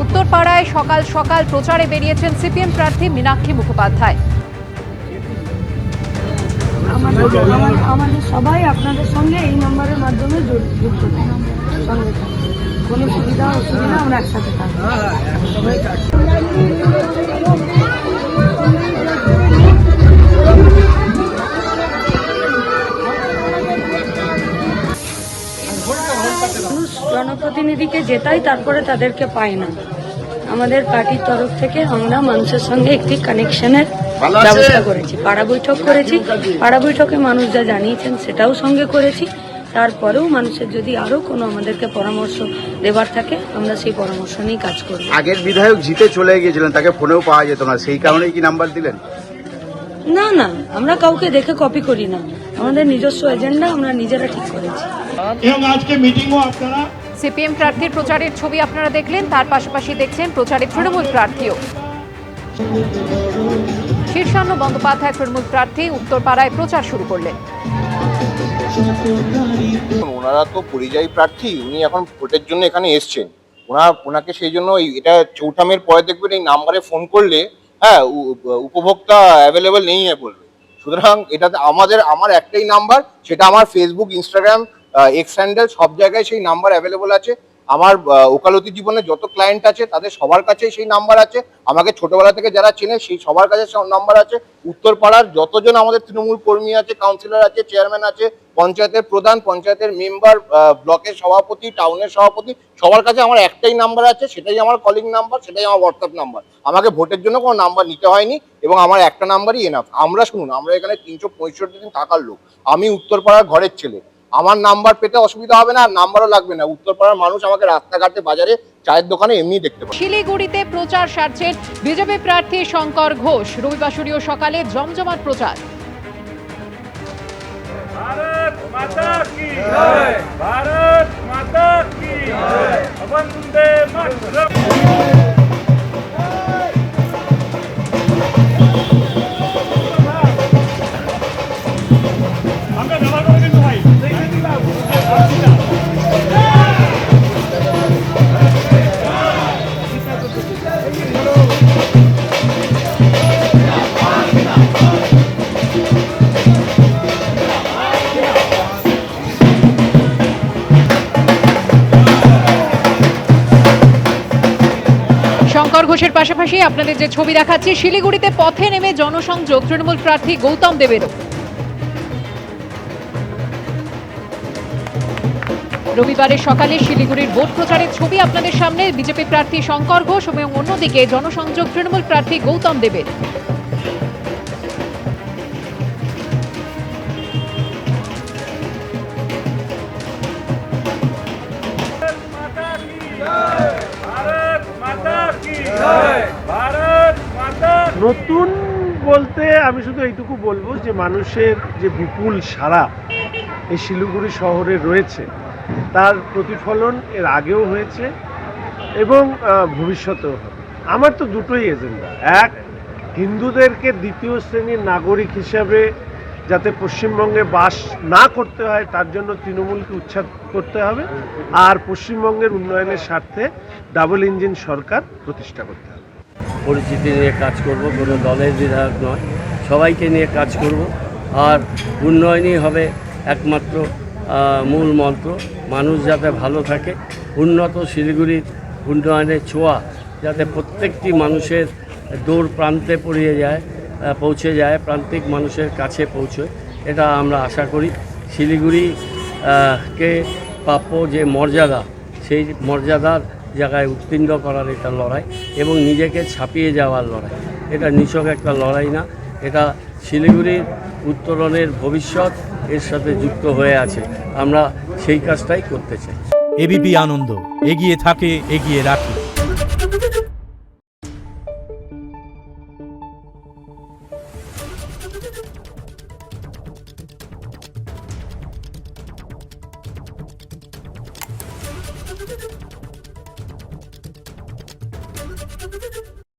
উত্তরপাড়ায় সকাল সকাল প্রচারে বেরিয়েছেন সিপিএম প্রার্থী মীনাক্ষী মুখোপাধ্যায়। আমাদের সবাই আপনাদের সঙ্গে এই নম্বরের মাধ্যমে যুক্ত সঙ্গে কোনো সুবিধা অসুবিধা আমরা একসাথে থাকবো। জনপ্রতিনিধিকে জেতাই, তারপরে তাদেরকে পায় না। আমাদের পার্টির তরফ থেকে আমরা মানুষের সঙ্গে একটি কানেকশনের ব্যবস্থা করেছি, পাড়া বৈঠক করেছি। পাড়া বৈঠকে মানুষ যা জানিয়েছেন সেটাও সঙ্গে করেছি। তারপরেও মানুষের যদি আরো কোনো আমাদেরকে পরামর্শ দেবার থাকে আমরা সেই পরামর্শ নিয়ে কাজ করব। আগের বিধায়ক জিতে চলে গিয়েছিলেন, তাকে ফোনেও পাওয়া যেত না, সেই কারণেই কি নাম্বার দিলেন? না না, আমরা কাউকে দেখে কপি করি না, আমাদের নিজস্ব এজেন্ডা আমরা নিজেরা ঠিক করেছি। এবং আজকে মিটিংও আপনারা সিপিএম প্রার্থীর প্রচারের ছবি আপনারা দেখলেন, তার পাশাপাশি দেখছেন প্রচারে তৃণমূল প্রার্থীও। শীর্ষান্ন বন্দ্যোপাধ্যায় তৃণমূল প্রার্থী উত্তরপাড়ায় প্রচার শুরু করলেন। ওনারা তো পরিযায়ী প্রার্থী, উনি এখন ভোটের জন্য এখানে এসছেন। ওনাকে সেই জন্য এটা চৌঠামের পরে দেখবেন এই নাম্বারে ফোন করলে হ্যাঁ উপভোক্তা অ্যাভেলেবেল নেই বলবে। সুতরাং এটাতে আমার একটাই নাম্বার, সেটা আমার ফেসবুক, ইনস্টাগ্রাম, এক্স হ্যান্ডেল সব জায়গায় সেই নাম্বার অ্যাভেলেবেল আছে। আমার ওকালতি জীবনে যত ক্লায়েন্ট আছে তাদের সবার কাছেই সেই নাম্বার আছে। আমাকে ছোটবেলা থেকে যারা চেনে সেই সবার কাছে নাম্বার আছে। উত্তরপাড়ার যতজন আমাদের তৃণমূল কর্মী আছে, কাউন্সিলর আছে, চেয়ারম্যান আছে, পঞ্চায়েতের প্রধান, পঞ্চায়েতের মেম্বার, ব্লকের সভাপতি, টাউনের সভাপতি, সবার কাছে আমার একটাই নাম্বার আছে, সেটাই আমার কলিং নাম্বার, সেটাই আমার হোয়াটসঅ্যাপ নাম্বার। আমাকে ভোটের জন্য কোনো নাম্বার নিতে হয়নি এবং আমার একটা নাম্বারই এনাফ। আমরা শুনুন, আমরা এখানে 365 দিন থাকার লোক। আমি উত্তরপাড়ার ঘরের ছেলে, আমার নাম্বার পেতে অসুবিধা হবে না, আর নাম্বারও লাগবে না। উত্তরপাড়ার মানুষ আমাকে রাস্তাঘাটে, বাজারে, চায়ের দোকানে এমনি দেখতে পাবে। শিলিগুড়িতে প্রচার সারছেন বিজেপি প্রার্থী শঙ্কর ঘোষ। রবিবাসরীয় সকালে জমজমাট প্রচার। भारत माता की जय, भारत माता की जय, वंदे मातरम। শঙ্কর ঘোষের পাশাপাশি আপনাদের যে ছবি দেখাচ্ছি, শিলিগুড়িতে পথে নেমে জনসংযোগ তৃণমূল প্রার্থী গৌতম দেবেরও। রবিবারের সকালে শিলিগুড়ির ভোট প্রচারের ছবি আপনাদের সামনে। বিজেপি প্রার্থী শঙ্কর ঘোষ এবং অন্যদিকে জনসংযোগ তৃণমূল প্রার্থী গৌতম দেবের। নতুন বলতে আমি শুধু এইটুকু বলবো যে মানুষের যে বিপুল সাড়া এই শিলিগুড়ি শহরে রয়েছে তার প্রতিফলন এর আগেও হয়েছে এবং ভবিষ্যতেও হবে। আমার তো দুটোই এজেন্ডা। এক, হিন্দুদেরকে দ্বিতীয় শ্রেণীর নাগরিক হিসাবে যাতে পশ্চিমবঙ্গে বাস না করতে হয় তার জন্য তৃণমূলকে উচ্ছেদ করতে হবে, আর পশ্চিমবঙ্গের উন্নয়নের স্বার্থে ডাবল ইঞ্জিন সরকার প্রতিষ্ঠা করতে হবে। পরিচিতি নিয়ে কাজ করব, কোনো দলের বিধায়ক নয়, সবাইকে নিয়ে কাজ করব। আর উন্নয়নই হবে একমাত্র মূল মন্ত্র। মানুষ যাতে ভালো থাকে, উন্নত শিলিগুড়ির উন্নয়নের ছোঁয়া যাতে প্রত্যেকটি মানুষের দূর প্রান্তে পৌঁছে যায়, প্রান্তিক মানুষের কাছে পৌঁছয়, এটা আমরা আশা করি। শিলিগুড়িকে প্রাপ্য যে মর্যাদা, সেই মর্যাদার জায়গায় উত্তীর্ণ করার এটা লড়াই এবং নিজেকে ছাপিয়ে যাওয়ার লড়াই। এটা নিছক একটা লড়াই না, এটা শিলিগুড়ির উত্তরণের ভবিষ্যৎ এর সাথে যুক্ত হয়ে আছে। আমরা সেই কাজটাই করতে চাই। এবিপি আনন্দ, এগিয়ে থাকে, এগিয়ে রাখে।